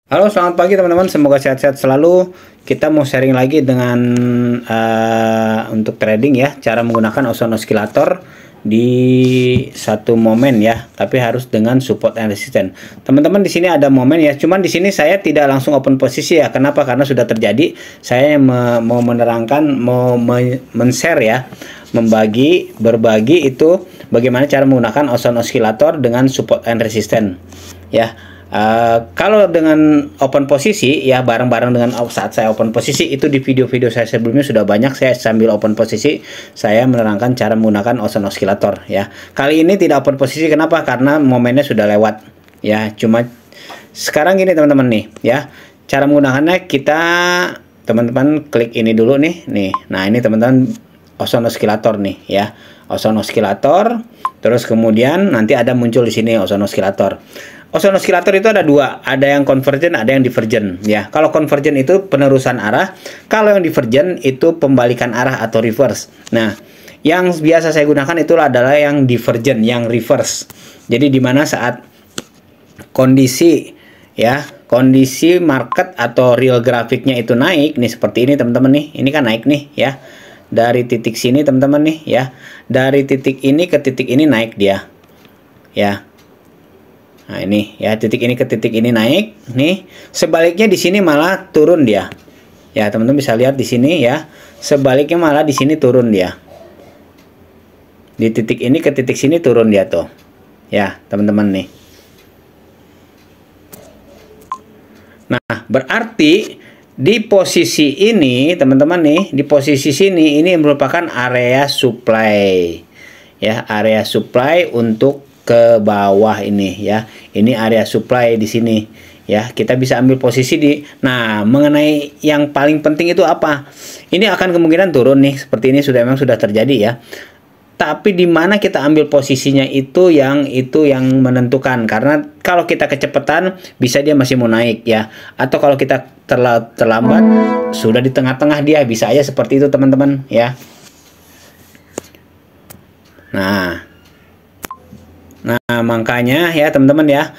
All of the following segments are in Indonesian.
Halo, selamat pagi teman-teman. Semoga sehat-sehat selalu. Kita mau sharing lagi dengan untuk trading ya, cara menggunakan oscillator di satu momen ya, tapi harus dengan support and resistance. Teman-teman di sini ada momen ya, cuman di sini saya tidak langsung open posisi ya. Kenapa? Karena sudah terjadi. Saya mau menerangkan, mau men-share ya, berbagi itu bagaimana cara menggunakan oscillator dengan support and resistance ya. Kalau dengan open posisi ya, bareng-bareng dengan saat saya open posisi itu, di video-video saya sebelumnya sudah banyak saya sambil open posisi saya menerangkan cara menggunakan oscillator ya. Kali ini tidak open posisi, kenapa? Karena momennya sudah lewat ya. Cuma sekarang gini teman-teman nih ya, cara menggunakannya kita teman-teman klik ini dulu nih. Nah ini teman-teman oscillator nih ya, oscillator. Terus kemudian nanti ada muncul di sini oscillator. Oscillator itu ada dua, ada yang convergent, ada yang divergent ya. Kalau convergent itu penerusan arah, kalau yang divergent itu pembalikan arah atau reverse. Nah, yang biasa saya gunakan itu adalah yang divergent, yang reverse. Jadi di mana saat kondisi ya, kondisi market atau real grafiknya itu naik nih, seperti ini teman-teman nih. Ini kan naik nih ya. Dari titik sini teman-teman nih ya. Dari titik ini ke titik ini naik dia. Ya. Nah, ini ya, titik ini ke titik ini naik nih. Sebaliknya di sini malah turun dia. Ya, teman-teman bisa lihat di sini ya. Sebaliknya malah di sini turun dia. Di titik ini ke titik sini turun dia tuh. Ya, teman-teman nih. Nah, berarti di posisi ini, teman-teman nih, di posisi sini ini merupakan area supply. Ya, area supply untuk ke bawah ini ya. Ini area supply di sini ya. Kita bisa ambil posisi di. Nah, mengenai yang paling penting itu apa? Ini akan kemungkinan turun nih, seperti ini memang sudah terjadi ya. Tapi di mana kita ambil posisinya itu yang menentukan, karena kalau kita kecepatan bisa dia masih mau naik ya, atau kalau kita terlambat sudah di tengah-tengah dia, bisa aja seperti itu teman-teman ya. Nah, makanya ya teman-teman ya,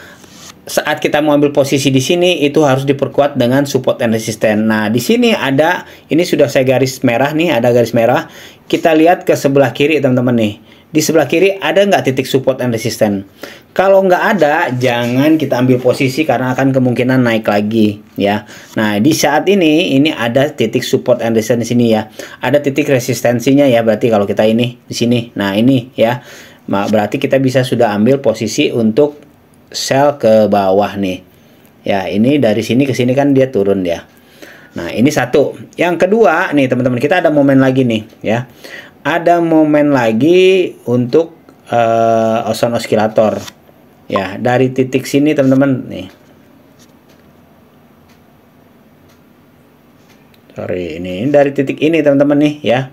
saat kita mau ambil posisi di sini itu harus diperkuat dengan support and resistance. Nah, di sini ada, ini sudah saya garis merah nih, ada garis merah. Kita lihat ke sebelah kiri teman-teman nih. Di sebelah kiri ada nggak titik support and resistance? Kalau nggak ada, jangan kita ambil posisi karena akan kemungkinan naik lagi ya. Nah, di saat ini ada titik support and resistance di sini ya. Ada titik resistensinya ya, berarti kalau kita ini di sini. Nah, ini ya. Berarti kita bisa sudah ambil posisi untuk sell ke bawah nih. Ya, ini dari sini ke sini kan dia turun ya. Nah, ini satu. Yang kedua nih teman-teman, kita ada momen lagi nih ya. Ada momen lagi untuk oscillator. Ya, dari titik sini teman-teman nih. Sorry, ini dari titik ini teman-teman nih ya.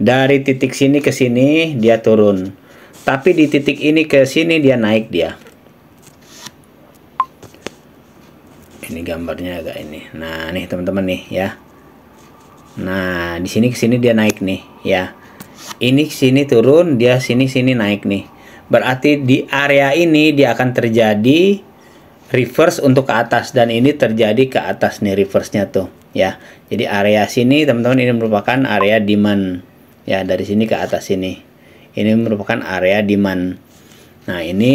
Dari titik sini ke sini dia turun. Tapi di titik ini ke sini dia naik dia. Ini gambarnya agak ini. Nah, nih teman-teman nih ya. Nah, di sini ke sini dia naik nih ya. Ini ke sini turun, dia sini naik nih. Berarti di area ini dia akan terjadi reverse untuk ke atas, dan ini terjadi ke atas nih reverse-nya tuh ya. Jadi area sini teman-teman ini merupakan area demand. Ya, dari sini ke atas sini. Ini merupakan area demand. Nah, ini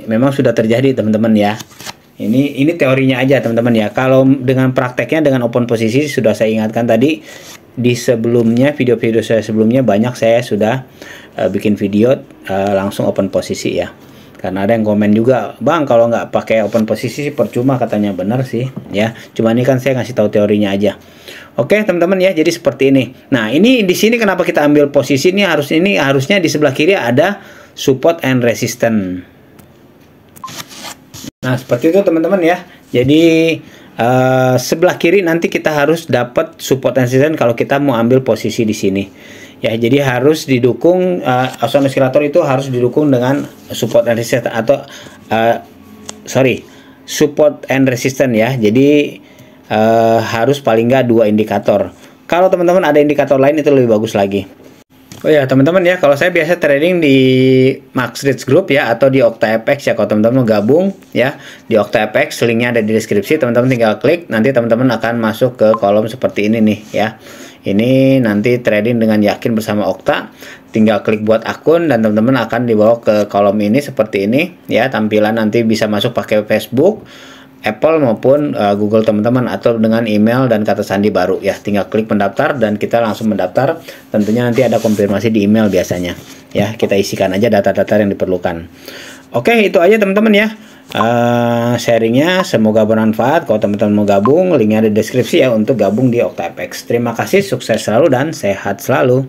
memang sudah terjadi teman-teman ya. Ini teorinya aja teman-teman ya. Kalau dengan prakteknya dengan open posisi sudah saya ingatkan tadi di sebelumnya, video-video saya sebelumnya banyak saya sudah bikin video langsung open posisi ya. Karena ada yang komen juga, "Bang, kalau nggak pakai open posisi sih percuma," katanya. Benar sih ya. Cuma ini kan saya ngasih tahu teorinya aja. Oke teman-teman ya, jadi seperti ini. Nah, ini di sini kenapa kita ambil posisi ini harusnya di sebelah kiri ada support and resistance. Nah, seperti itu teman-teman ya. Jadi sebelah kiri nanti kita harus dapat support and resistance kalau kita mau ambil posisi di sini. Ya, jadi harus didukung, oscillator itu harus didukung dengan support and resistance atau support and resistance ya. Jadi harus paling nggak 2 indikator. Kalau teman-teman ada indikator lain itu lebih bagus lagi. Oh ya teman-teman ya, kalau saya biasa trading di MaxRich Group ya, atau di OctaFX ya. Kalau teman-teman mau gabung ya di OctaFX, linknya ada di deskripsi. Teman-teman tinggal klik, nanti teman-teman akan masuk ke kolom seperti ini nih ya. Ini nanti trading dengan yakin bersama Okta. Tinggal klik buat akun dan teman-teman akan dibawa ke kolom ini seperti ini ya. Tampilan nanti bisa masuk pakai Facebook, Apple maupun Google teman-teman, atau dengan email dan kata sandi baru ya. Tinggal klik mendaftar dan kita langsung mendaftar. Tentunya nanti ada konfirmasi di email biasanya ya. Kita isikan aja data-data yang diperlukan. Oke, itu aja teman-teman ya. Sharingnya semoga bermanfaat. Kalau teman-teman mau gabung, linknya ada di deskripsi ya untuk gabung di OctaFX. Terima kasih, sukses selalu dan sehat selalu.